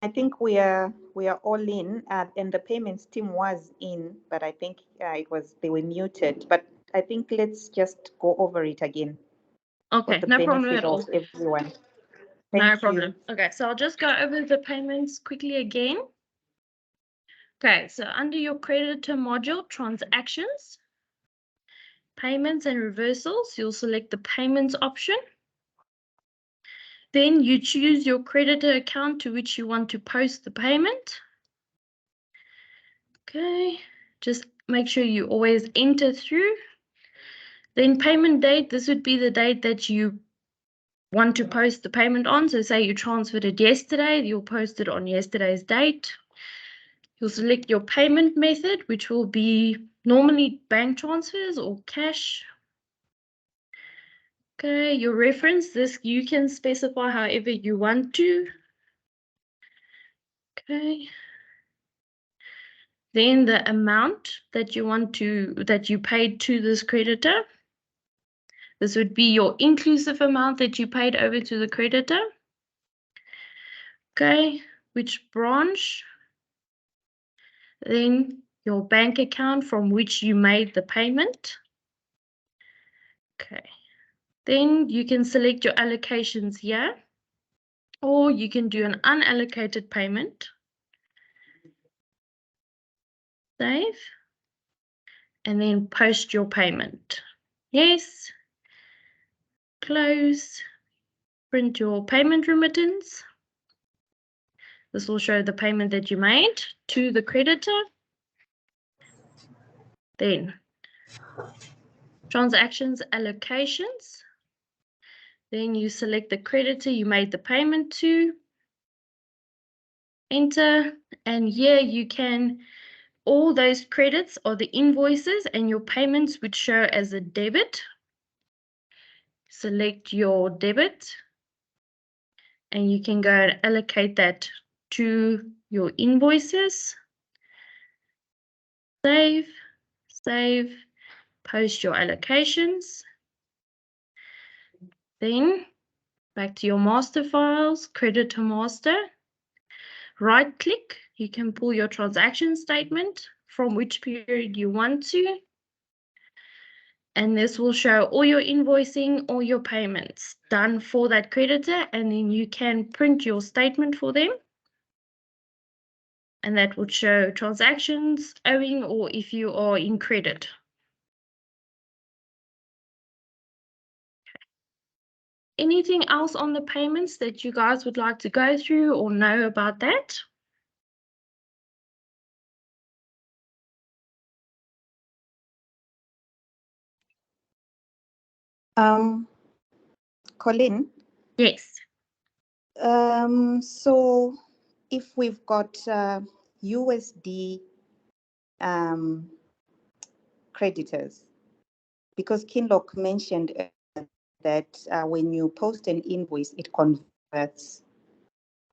I think we are all in, and the payments team was in, but I think they were muted. But I think let's just go over it again for Okay, the no problem benefit at all. of everyone. No Thank problem. you. Okay, so I'll just go over the payments quickly again. Okay, so under your creditor module, transactions, payments and reversals, you'll select the payments option. Then you choose your creditor account to which you want to post the payment. Okay, just make sure you always enter through. Then payment date, this would be the date that you want to post the payment on. So say you transferred it yesterday, you'll post it on yesterday's date. You'll select your payment method, which will be normally bank transfers or cash. Okay, your reference, this you can specify however you want to. Okay. Then the amount that you paid to this creditor. This would be your inclusive amount that you paid over to the creditor. Okay, which branch? Then your bank account from which you made the payment. Okay, then you can select your allocations here, or you can do an unallocated payment. Save, and then post your payment. Yes, close, print your payment remittance. This will show the payment that you made to the creditor. Then transactions allocations. Then you select the creditor you made the payment to. Enter, and here you can, all those credits are the invoices and your payments would show as a debit. Select your debit and you can go and allocate that to your invoices. Save, save, post your allocations. Then back to your master files, creditor master. Right click, you can pull your transaction statement from which period you want to. And this will show all your invoicing, all your payments done for that creditor, and then you can print your statement for them. And that would show transactions owing or if you are in credit. Anything else on the payments that you guys would like to go through or know about that? Colleen? Yes. So if we've got USD creditors, because Kinlock mentioned that when you post an invoice, it converts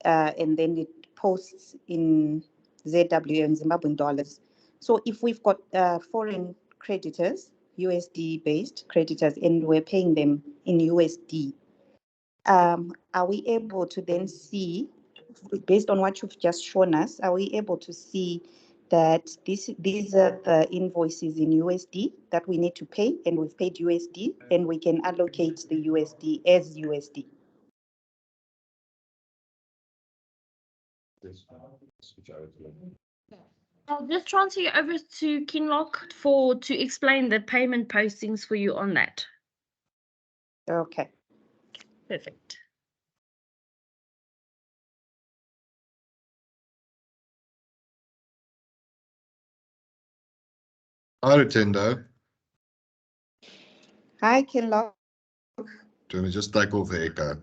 and then it posts in ZW and Zimbabwean dollars. So if we've got foreign creditors, USD based creditors, and we're paying them in USD, are we able to then see, based on what you've just shown us, are we able to see that these are the invoices in USD that we need to pay, and we've paid USD, and we can allocate the USD as USD? I'll just transfer you over to Kinlock to explain the payment postings for you on that. Okay. Perfect. Hi, Rutendo. Hi, Kinlock. Do we just take off the echo?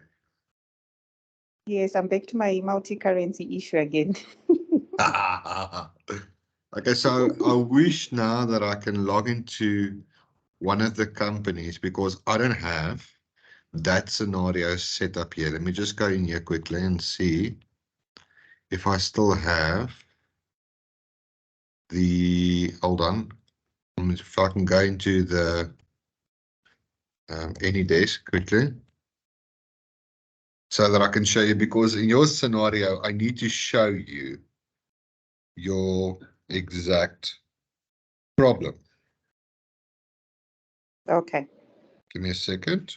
Yes, I'm back to my multi-currency issue again. Okay, so I wish now that I can log into one of the companies because I don't have that scenario set up here. Let me just go in here quickly and see if I still have the, hold on, if I can go into the AnyDesk quickly. so that I can show you, because in your scenario, I need to show you your exact problem. Okay. Give me a second.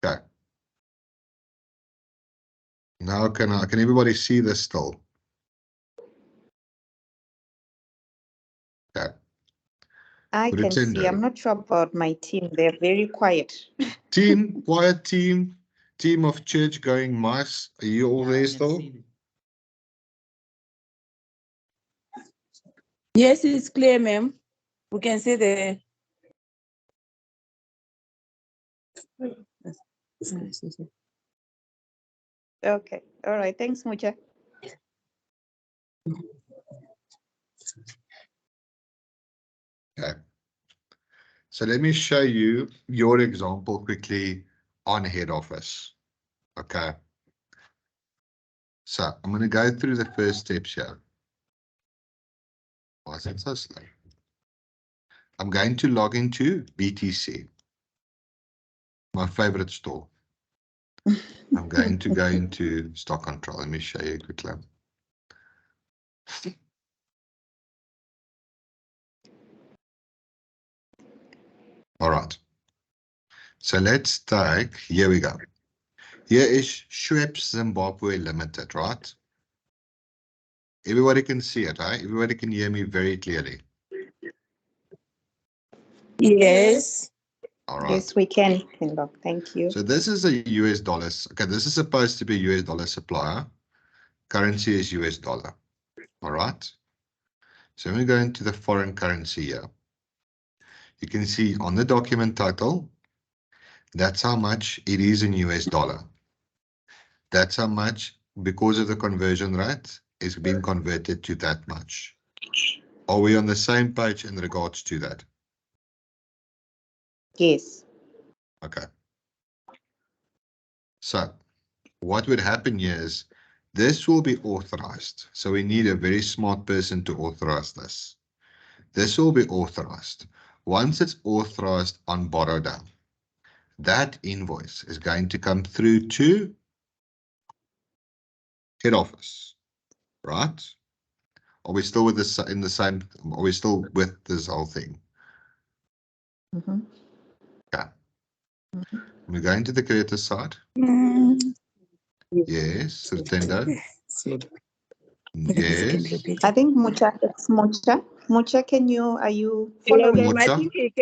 Okay. Now can everybody see this still? Okay. I can see. I'm not sure about my team. They're very quiet. Team, quiet team, team of church going mice. Are you all there still? Yes, it's clear, ma'am. We can see the. Okay. All right. Thanks, Mucha. Okay. So let me show you your example quickly on head office. Okay. So I'm going to go through the first steps here. Why is it so slow? I'm going to log into BTC, my favorite store. I'm going to go into stock control. Let me show you quickly. All right. So let's take, here we go. Here is Schweppes Zimbabwe Limited, right? Everybody can see it, right? Everybody can hear me very clearly. Yes. All right. Yes, we can, Kinlock. Thank you. So this is a US dollars. Okay, this is supposed to be a US dollar supplier. Currency is US dollar. All right. So when we go into the foreign currency here, you can see on the document title, that's how much it is in US dollar. That's how much, because of the conversion rate, is being converted to that much. Are we on the same page in regards to that? Yes. Okay. So what would happen here is this will be authorized. So we need a very smart person to authorize this. This will be authorized. Once it's authorized on borrow down, that invoice is going to come through to head office, right? Are we still with this in the same? Are we still with this whole thing? Mm-hmm. Yeah. We're going to the creditor side. Yes, Rutendo. Yes. I think Mucha, it's Mucha. Mucha, are you Hello, following? ma'am. I Mucha? think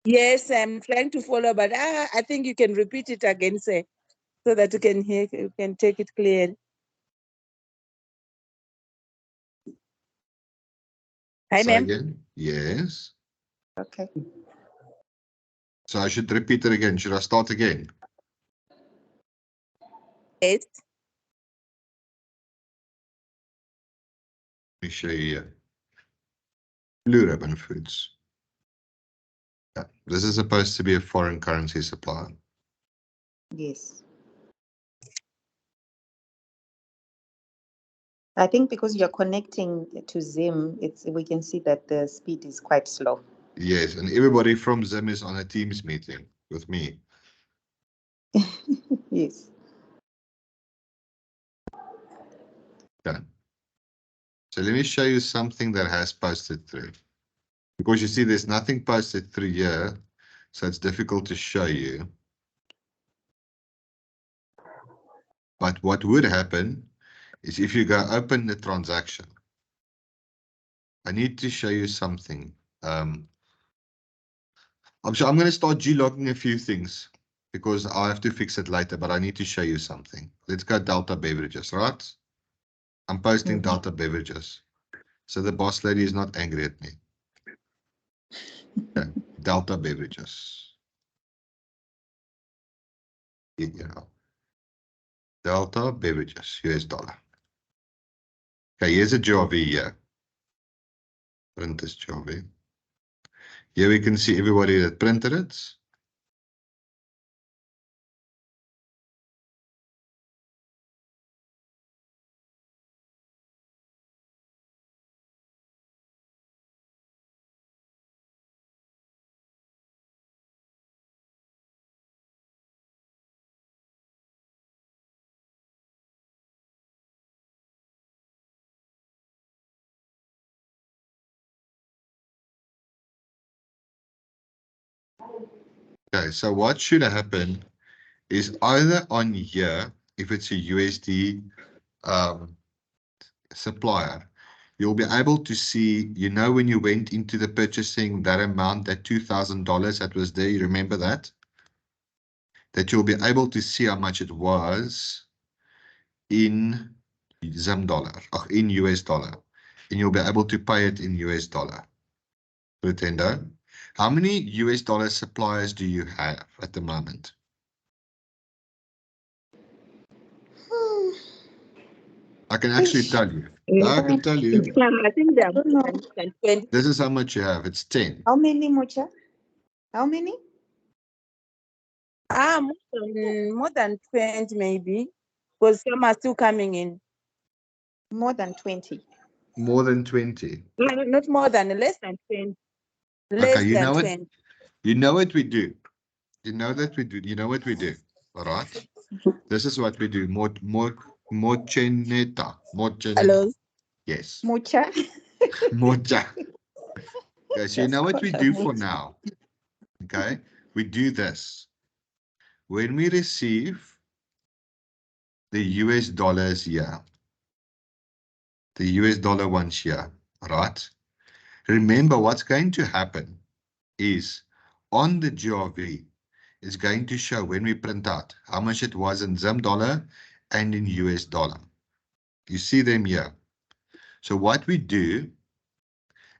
yes, I'm trying to follow, but I think you can repeat it again, sir, so that you can hear, you can take it clear. Hi, Say ma'am. again. Yes. Okay. So I should repeat it again. Should I start again? Yes. Let me show you here. Blue Ribbon Foods. Yeah. This is supposed to be a foreign currency supplier. Yes. I think because you're connecting to Zim, we can see that the speed is quite slow. Yes, and everybody from Zim is on a Teams meeting with me. Yes. Okay. So let me show you something that has posted through. Because you see, there's nothing posted through here, so it's difficult to show you. But what would happen is if you go open the transaction, I need to show you something. I'm going to start G-logging a few things because I'll have to fix it later, but I need to show you something. Let's go Delta Beverages, right? I'm posting Delta Beverages. So the boss lady is not angry at me. Okay. Delta Beverages. Yeah. Delta Beverages, US dollar. Okay, here's a GRV here. Print this GRV. Here we can see everybody that printed it. Okay, so what should happen is either on here, if it's a USD supplier, you'll be able to see, you know, when you went into the purchasing, that amount, that $2,000 that was there, you remember that? That you'll be able to see how much it was in Zim dollar, or in US dollar, and you'll be able to pay it in US dollar. Pretendo, how many US dollar suppliers do you have at the moment? I can actually Ish. tell you. I can tell you. I think there are don't more know. than 20. This is how much you have. It's 10. How many, Mucha? How many? More than 20 maybe, because some are still coming in. More than 20. More than 20. No, not more than, less than 20. Okay, Less you than know what? 20. You know what we do. You know that we do. You know what we do. All right. This is what we do. Mocheneta. Hello? Yes. Mucha? Mocha. Okay, so you Just know what call we her do for Mucha. now. Okay. We do this. When we receive the US dollars here, the US dollar ones here, right? Remember what's going to happen is on the GRV, it's going to show when we print out how much it was in Zim dollar and in US dollar. You see them here. So what we do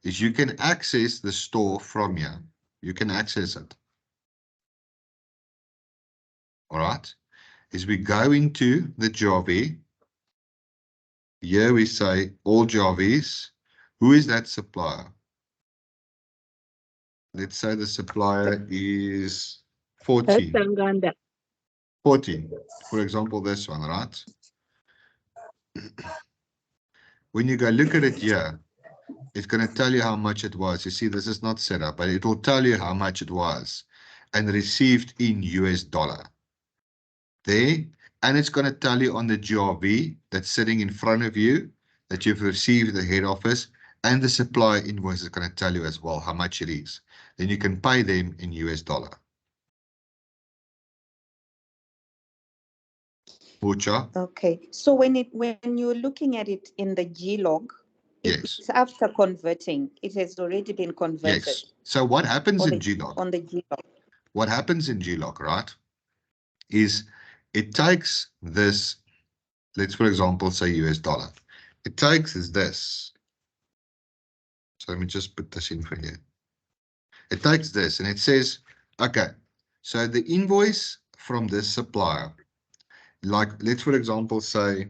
is you can access the store from here. You can access it. All right. As we go into the GRV, here we say all GRVs. Who is that supplier? Let's say the supplier is 14. That's Sanganda. 14. For example, this one, right? When you go look at it here, it's going to tell you how much it was. You see, this is not set up, but it will tell you how much it was and received in US dollar. There, and it's going to tell you on the GRV that's sitting in front of you that you've received the head office, and the supplier invoice is going to tell you as well how much it is. Then you can pay them in US dollar. Mucha? Okay. So when you're looking at it in the G log, Yes. it's after converting. It has already been converted. Yes. So what happens on in the, GLOG? on the G log. What happens in GLOG, right, is it takes this, let's for example say US dollar. It takes this. So let me just put this in for you. It takes this and it says, okay, so the invoice from this supplier, like let's for example say,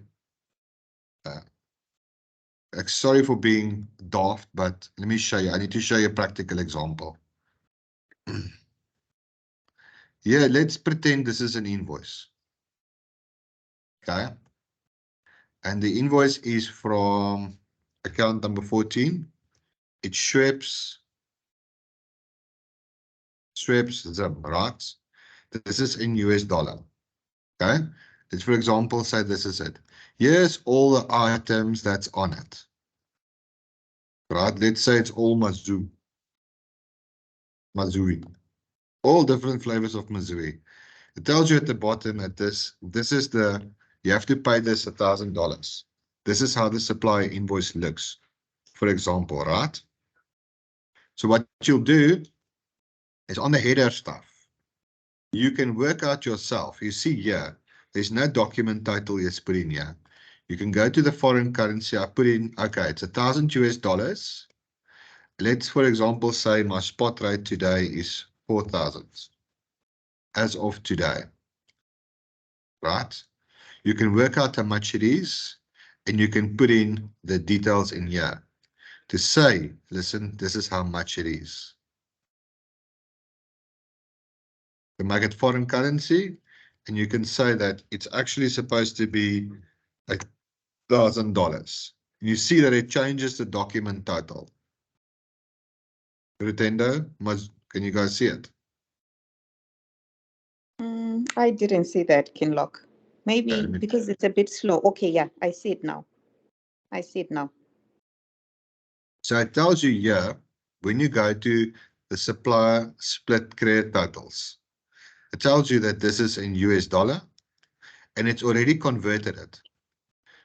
sorry for being daft, but let me show you. I need to show you a practical example. Yeah, let's pretend this is an invoice. Okay. And the invoice is from account number 14. It's Schweppes Zim, right? This is in US dollar. Okay. Let's, for example, say this is it. Here's all the items that's on it. Right? Let's say it's all Mazui. All different flavors of Mazui. It tells you at the bottom at this is the, you have to pay this $1,000. This is how the supplier invoice looks, for example, right? So what you'll do is on the header stuff, you can work out yourself. You see here, there's no document title yet put in here. You can go to the foreign currency. I put in, okay, it's $1,000 US. Let's, for example, say my spot rate today is 4,000 as of today, right? You can work out how much it is, and you can put in the details in here to say, listen, this is how much it is. You make it foreign currency, and you can say that it's actually supposed to be $1,000. You see that it changes the document title. Retendo, can you guys see it? I didn't see that, Kinlock. Maybe Yeah, because it's a bit slow. Okay, yeah, I see it now. I see it now. so it tells you here, when you go to the supplier split credit totals, It tells you that this is in US dollar and it's already converted it.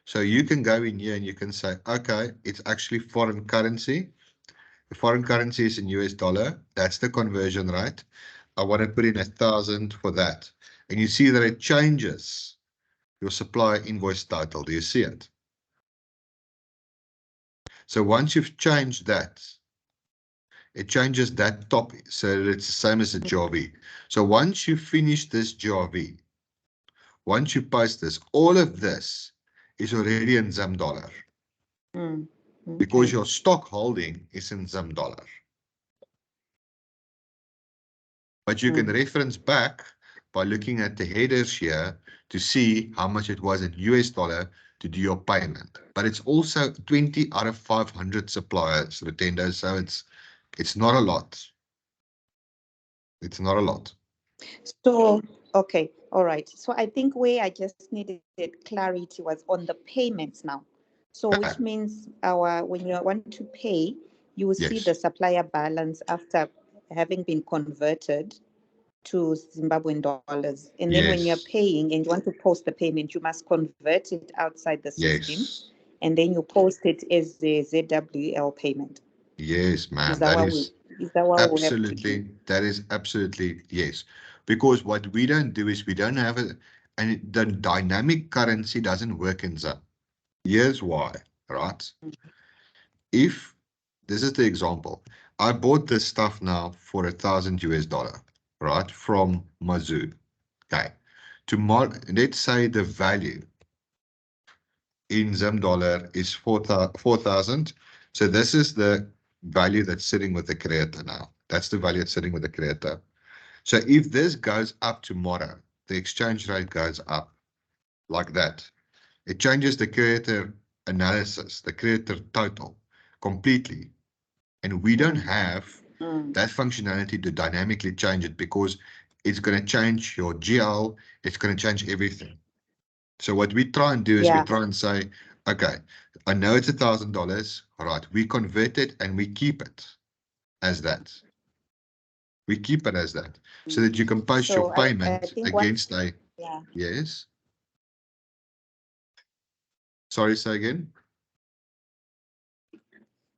So you can go in here and you can say, okay, it's actually foreign currency. The foreign currency is in US dollar. That's the conversion rate. I want to put in 1,000 for that. And you see that it changes your supplier invoice title. Do you see it? So once you've changed that, it changes that top. So it's the same as a GRV. So once you finish this GRV, once you post this, all of this is already in ZIM dollar. Because Okay. your stock holding is in ZIM dollar. But you can reference back by looking at the headers here to see how much it was in US dollar to do your payment. But it's also 20 out of 500 suppliers, Retendo, so it's not a lot. It's not a lot. So, okay, all right. So I think where I just needed clarity was on the payments now. So which Okay. means when you want to pay, you will see Yes. the supplier balance after having been converted to Zimbabwean dollars. And then when you're Yes. paying and you want to post the payment, you must convert it outside the system. Yes. And then you post it as the ZWL payment. Yes, ma'am. Is that what we have to do? Absolutely, that is absolutely yes. Because what we don't do is we don't have and the dynamic currency doesn't work in ZIM. Here's why, right? If this is the example, I bought this stuff now for 1,000 US dollar, right? From Mizzou. Okay. Tomorrow, let's say the value in ZIM dollar is 4,000. So this is the value that's sitting with the creator now. That's the value that's sitting with the creator. So if this goes up tomorrow, the exchange rate goes up like that. It changes the creator analysis, the creator total completely. And we don't have that functionality to dynamically change it because it's going to change your GL. It's going to change everything. So what we try and do is we try and say, okay, I know it's $1,000. All right, we convert it and we keep it as that. We keep it as that so that you can post your So I payment think against a, yeah. yes. Sorry, say again.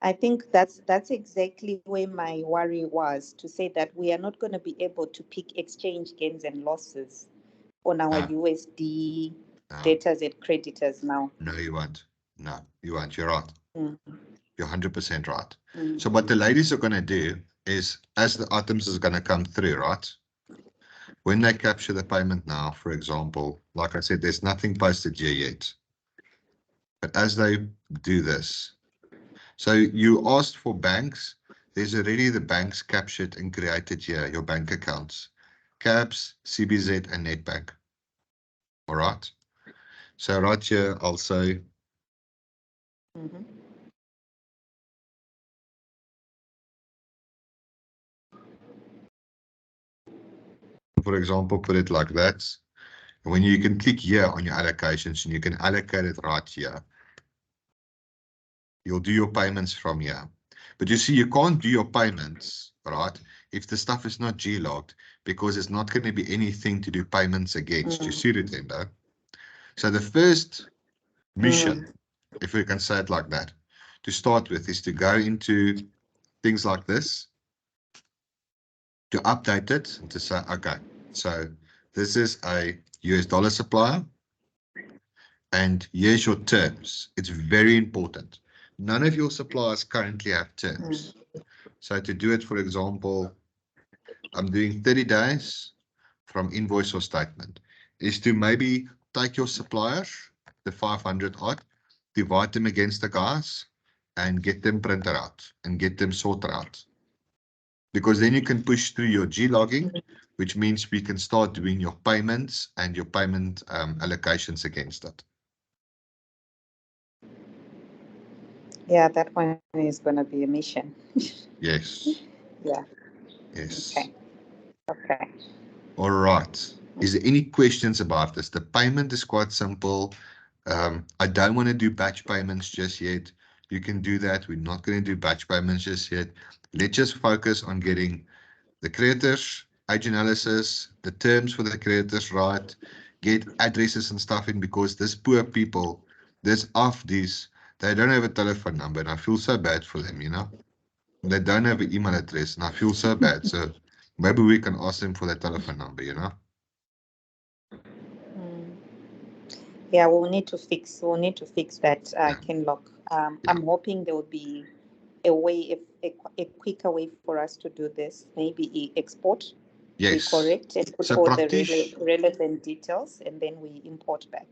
I think that's exactly where my worry was, to say that we are not going to be able to pick exchange gains and losses on our No, USD no, debtors and creditors now. no, you won't. No, you won't. You're right. Mm. You're 100% right. Mm. So what the ladies are going to do is, as the items is going to come through, right? When they capture the payment now, for example, like I said, there's nothing posted here yet. But as they do this, so you asked for banks, there's already the banks captured and created here, your bank accounts, CABS, CBZ, and Netbank. All right. So right here, I'll say, for example, put it like that. When you can click here on your allocations and you can allocate it right here. You'll do your payments from here. But you see, you can't do your payments, right, if the stuff is not G-logged, because it's not going to be anything to do payments against. You see it, Retendo? So the first mission, if we can say it like that, to start with, is to go into things like this, to update it, and to say, okay, so this is a US dollar supplier, and here's your terms. It's very important. None of your suppliers currently have terms. So to do it, for example, I'm doing 30 days from invoice or statement, is to maybe take your suppliers, the 500 odd, divide them against the guys and get them printed out and get them sorted out. Because then you can push through your G logging, which means we can start doing your payments and your payment allocations against it. Yeah, that one is going to be a mission. Yes. Yeah. Yes. Okay. Okay. All right. Is there any questions about this? The payment is quite simple. I don't want to do batch payments just yet. You can do that. We're not going to do batch payments just yet. Let's just focus on getting the creditors age analysis, the terms for the creditors right, get addresses and stuff in, because this poor people, this off these, they don't have a telephone number, and I feel so bad for them, you know. They don't have an email address, and I feel so bad. So maybe we can ask them for their telephone number, you know. Yeah, we'll need to fix that, Yeah. Kinlock. Yeah. I'm hoping there will be a way, a quicker way for us to do this. Maybe export, we Yes. correct and put So all the Praktish, relevant details, and then we import back.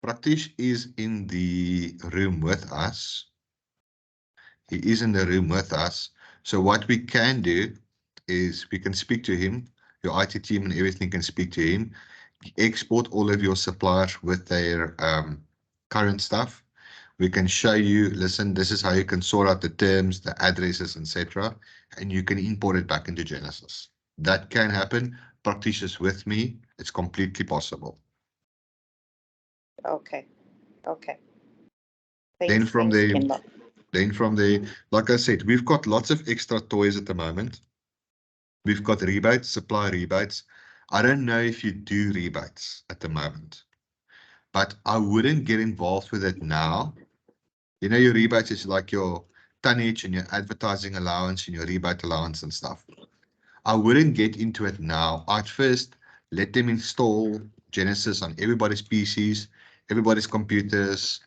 Praktish is in the room with us. He is in the room with us. So what we can do is we can speak to him. Your IT team and everything can speak to him. Export all of your suppliers with their current stuff. We can show you, listen, this is how you can sort out the terms, the addresses, etc. And you can import it back into Genesis. That can happen. Praktish is with me. It's completely possible. Okay. Then Thanks, from there, Kinlock. like I said, we've got lots of extra toys at the moment. We've got rebates, supply rebates. I don't know if you do rebates at the moment, but I wouldn't get involved with it now. You know, your rebates is like your tonnage and your advertising allowance and your rebate allowance and stuff. I wouldn't get into it now. I'd first let them install Genesis on everybody's PCs, everybody's computers,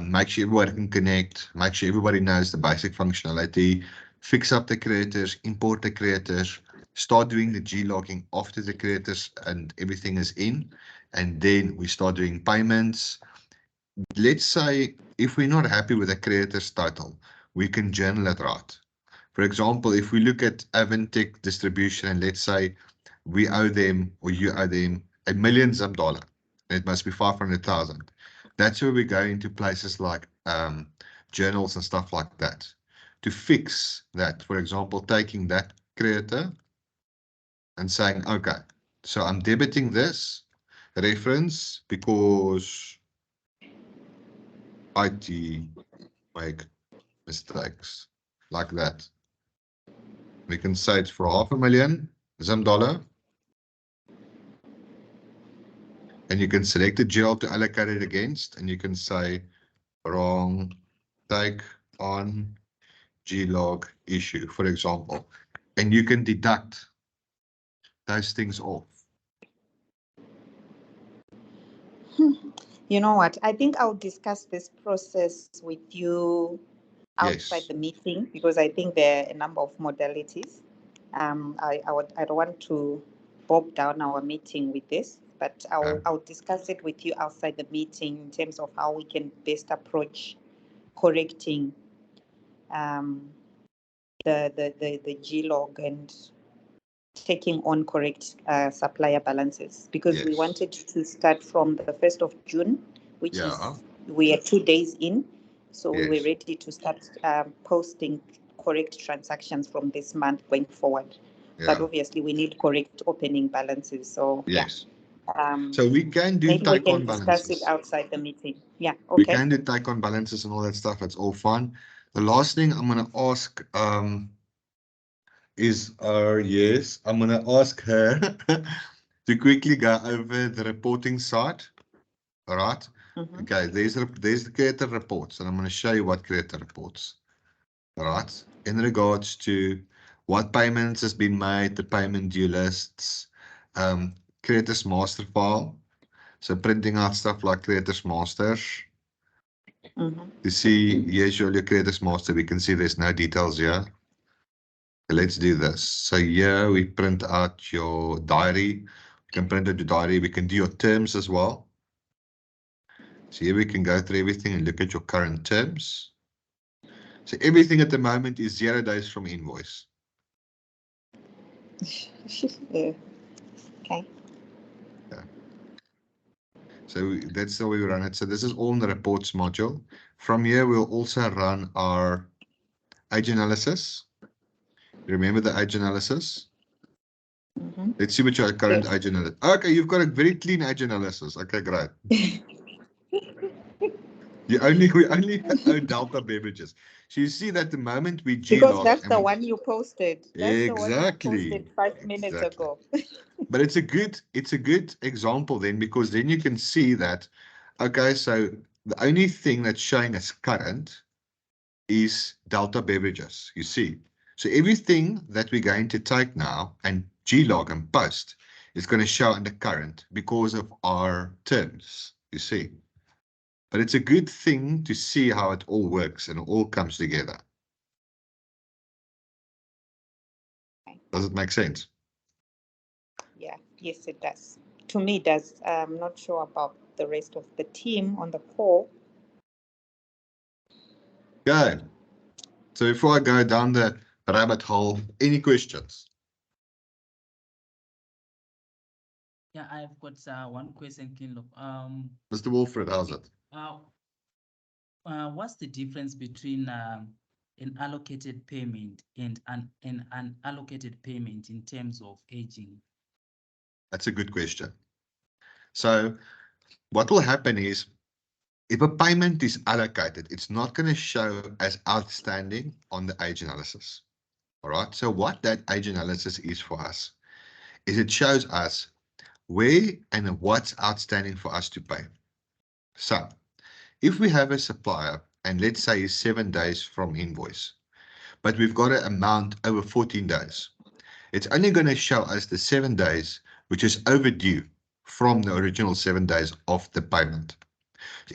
make sure everybody can connect, make sure everybody knows the basic functionality, fix up the creators, import the creators, start doing the G-logging after the creators and everything is in, and then we start doing payments. Let's say if we're not happy with the creator's title, we can journal it right. For example, if we look at Aventech distribution and let's say we owe them or you owe them $1 million, it must be 500,000. That's where we go into places like journals and stuff like that to fix that. For example, taking that creator and saying, okay, so I'm debiting this reference because IT make mistakes like that. We can say it's for $500,000 Zim dollar. And you can select the GL to allocate it against, and you can say wrong take on glog issue, for example. And you can deduct those things off. You know what? I think I'll discuss this process with you outside Yes. the meeting, because I think there are a number of modalities. I don't want to bog down our meeting with this, but I'll discuss it with you outside the meeting in terms of how we can best approach correcting the G-log and taking on correct supplier balances, because we Yes. wanted to start from the 1st of June, which is, Yeah. we are 2 days in. So we were Yes. ready to start posting correct transactions from this month going forward. But Yeah. obviously we need correct opening balances. So Yes. yeah. So we can do Maybe we take on can discuss it balances. outside the meeting. Yeah, We okay. can do take on balances and all that stuff. It's all fun. The last thing I'm going to ask is, yes, I'm going to ask her to quickly go over the reporting side. All right. Mhm. Okay, there's the creator reports, and I'm going to show you what creator reports. All right. In regards to what payments has been made, the payment due lists, creators master file. So printing out stuff like creators masters. Mhm. To see, here's your creators master. We can see there's no details here. Let's do this. So here we print out your diary. We can print out your diary. We can do your terms as well. So here we can go through everything and look at your current terms. So everything at the moment is 0 days from invoice. Yeah. Okay. Yeah. So that's how we run it. So this is all in the reports module. From here, we'll also run our age analysis. Remember the age analysis? Mhm. Let's see what your current Yes. age analysis. Okay, you've got a very clean age analysis. Okay, great. we only own Delta beverages. So you see that the moment we Because G-log that's and the we, one you posted. That's the one you exactly, posted 5 minutes exactly. ago. But it's a good example then, because then you can see that, okay, so the only thing that's showing as current is Delta beverages, you see. So everything that we're going to take now and G-log and post is going to show under current because of our terms, you see. But it's a good thing to see how it all works and all comes together. Does it make sense? Yeah, yes, it does. To me, it does. I'm not sure about the rest of the team on the call. Okay. So before I go down the rabbit hole, any questions? Yeah, I've got one question, Kinlock. Mr. Wilfred, how's it? What's the difference between an allocated payment and an unallocated payment in terms of aging? That's a good question. So what will happen is, if a payment is allocated, it's not going to show as outstanding on the age analysis. All right. So what that age analysis is for us is it shows us where and what's outstanding for us to pay. So if we have a supplier and let's say it's 7 days from invoice, but we've got an amount over 14 days, it's only going to show us the 7 days which is overdue from the original 7 days of the payment.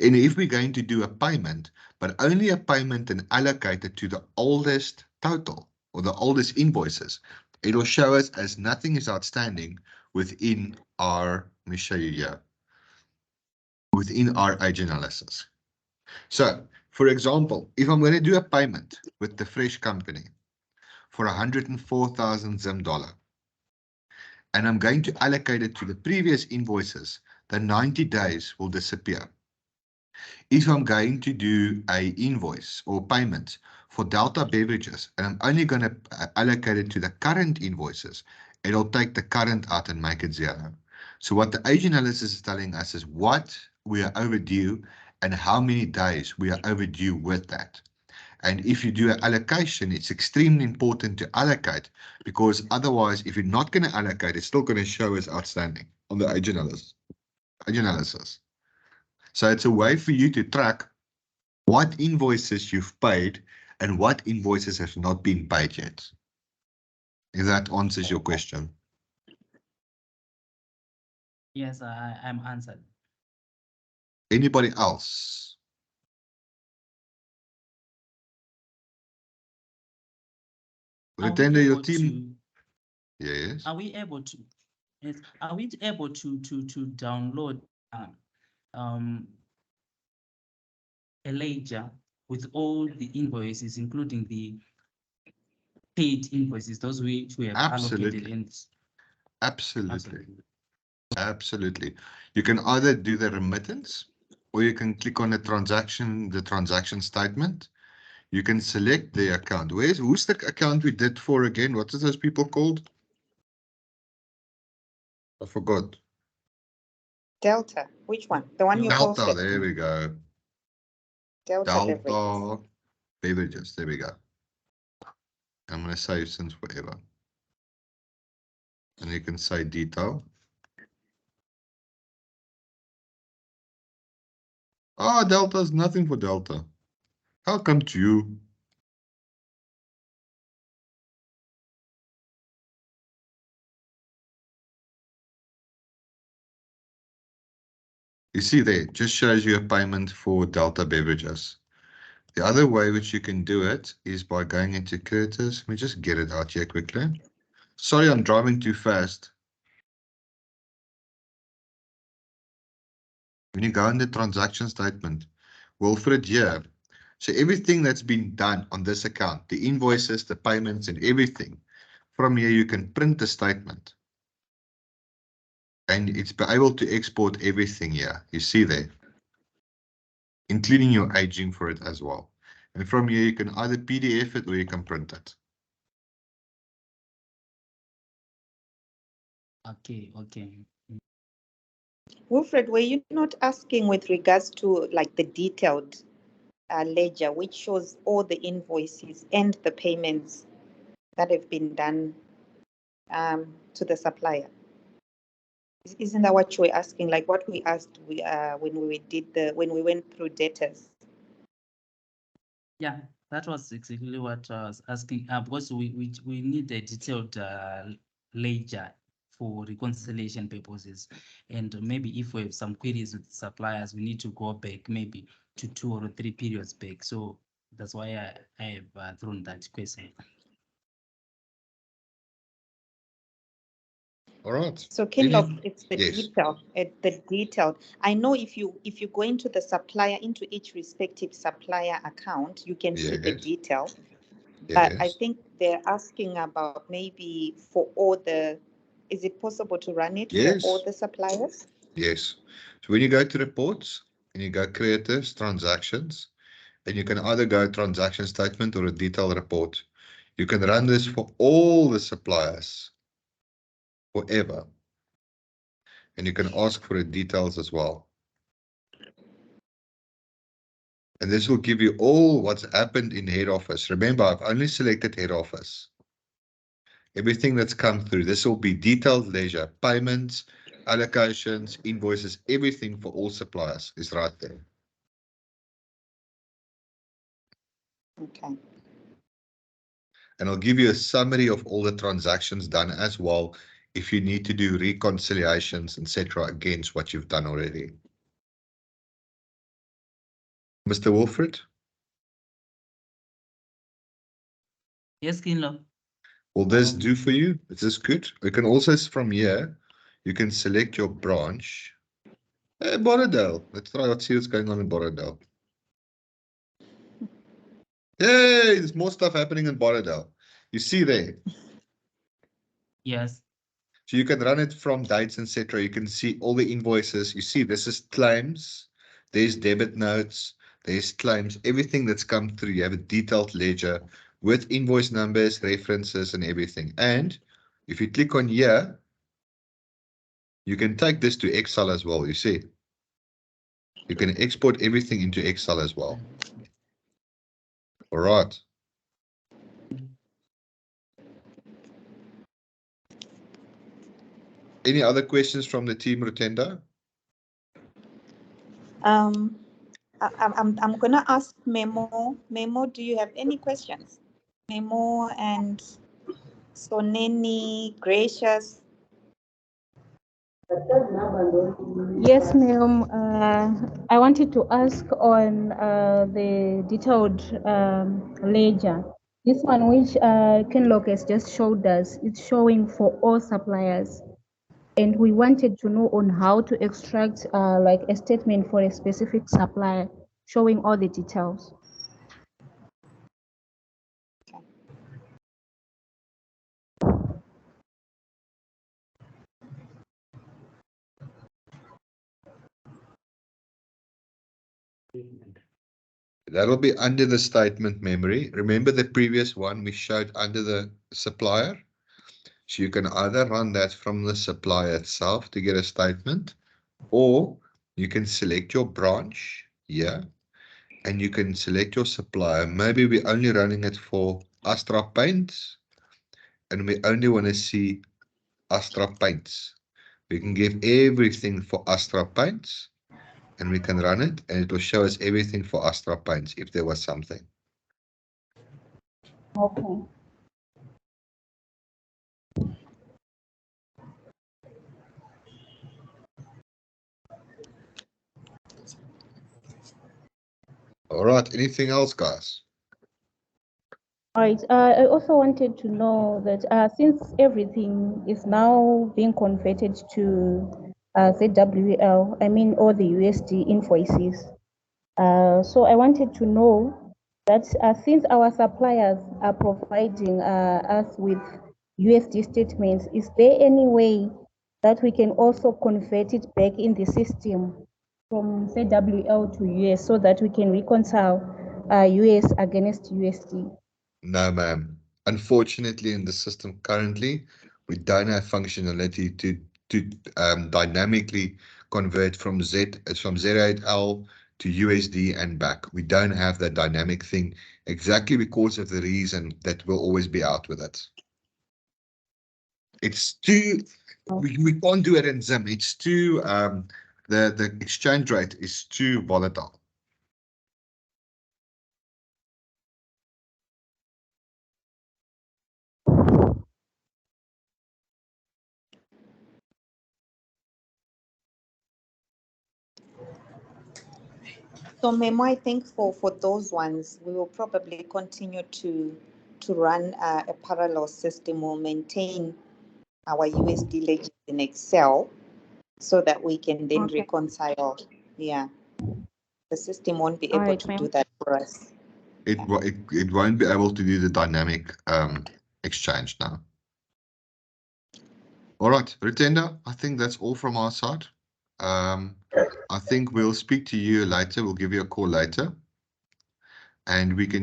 And if we're going to do a payment, but only a payment and allocated to the oldest total or the oldest invoices, it will show us as nothing is outstanding within our, let me show you here, within our age analysis. So, for example, if I'm going to do a payment with the Fresh company for 104,000 Zim dollar, and I'm going to allocate it to the previous invoices, the 90 days will disappear. If I'm going to do a invoice or payment for Delta beverages, and I'm only going to allocate it to the current invoices, it'll take the current out and make it 0. So what the age analysis is telling us is what we are overdue and how many days we are overdue with that. And if you do an allocation, it's extremely important to allocate, because otherwise, if you're not going to allocate, it's still going to show as outstanding on the age analysis. So it's a way for you to track what invoices you've paid and what invoices have not been paid yet. If that answers your question. Yes, I'm answered. Anybody else? Retender, your team. Yes. Are we able to? Yes, are we able to download a ledger with all the invoices, including the paid invoices, those which we have allocated in? Absolutely. Absolutely. You can either do the remittance, or you can click on the transaction statement. You can select the account. Who's the account we did for again? What is those people called? I forgot. Delta. Which one? The one you Delta, posted. there we go. Delta beverages. Delta beverages, there we go. I'm going to save since forever. And you can say detail. Ah, Delta is nothing for Delta. How come to you? You see there, just shows you a payment for Delta beverages. The other way which you can do it is by going into Creditors. Let me just get it out here quickly. Sorry, I'm driving too fast. When you go in the transaction statement, Wilfred here. So everything that's been done on this account, the invoices, the payments and everything, from here you can print the statement. And it's be able to export everything here. You see there, including your aging for it as well. And from here you can either PDF it or you can print it. Okay. Wilfred, were you not asking with regards to like the detailed ledger, which shows all the invoices and the payments that have been done to the supplier? Isn't that what you were asking? Like what we asked when we went through debtors? Yeah, that was exactly what I was asking, because we need a detailed ledger for reconciliation purposes. And maybe if we have some queries with suppliers, we need to go back maybe to 2 or 3 periods back. So that's why I have thrown that question. All right. So Kinlock, Any- it's the Yes. detail. The detailed. I know if you go into the supplier, into each respective supplier account, you can see the Yes. detail. But I Yes. think they're asking about maybe for all the. Is it possible to run it for all Yes. the suppliers? Yes. So when you go to reports and you go creditors, transactions, and you can either go transaction statement or a detailed report. You can run this for all the suppliers forever. And you can ask for the details as well. And this will give you all what's happened in head office. Remember, I've only selected head office. Everything that's come through, this will be detailed ledger, payments, allocations, invoices, everything for all suppliers is right there. Okay. And I'll give you a summary of all the transactions done as well, if you need to do reconciliations, etc., against what you've done already. Mr. Wilfred, Yes, Kinlo. will this do for you? Is this good? We can also, from here, you can select your branch. Hey, Borrowdale. Let's try out, see what's going on in Borrowdale. Hey, there's more stuff happening in Borrowdale. You see there. Yes. So you can run it from dates, etc. You can see all the invoices. You see, this is claims. There's debit notes. There's claims. Everything that's come through. You have a detailed ledger with invoice numbers, references, and everything. And if you click on here, you can take this to Excel as well. You see, you can export everything into Excel as well. All right. Any other questions from the team, Rutenda? I'm gonna ask Memo. Memo, do you have any questions? Memo and Soneni, Gracious. Yes, ma'am. I wanted to ask on the detailed ledger. This one, which Kenlock has just showed us, it's showing for all suppliers. And we wanted to know on how to extract like a statement for a specific supplier, showing all the details. That'll be under the statement memory. Remember the previous one we showed under the supplier? So you can either run that from the supplier itself to get a statement, or you can select your branch here and you can select your supplier. Maybe we're only running it for Astra Paints and we only want to see Astra Paints. We can give everything for Astra Paints and we can run it and it will show us everything for Astra Paints if there was something. Okay. All right, anything else, guys? All right. I also wanted to know that since everything is now being converted to ZWL, I mean all the USD invoices. So I wanted to know that since our suppliers are providing us with USD statements, is there any way that we can also convert it back in the system from ZWL to US so that we can reconcile US against USD? No, ma'am. Unfortunately, in the system currently, we don't have functionality to dynamically convert from Z8L to USD and back. We don't have that dynamic thing exactly because of the reason that we'll always be out with it. It's too, we can't do it in Zim. It's too, the exchange rate is too volatile. So Memo, I think for those ones, we will probably continue to run a parallel system. We'll maintain our USD ledger in Excel so that we can then Okay. reconcile. Yeah, the system won't be All able right, to ma'am. do that for us. It won't be able to do the dynamic exchange now. All right, Ritenda, I think that's all from our side. I think we'll speak to you later. We'll give you a call later, and we can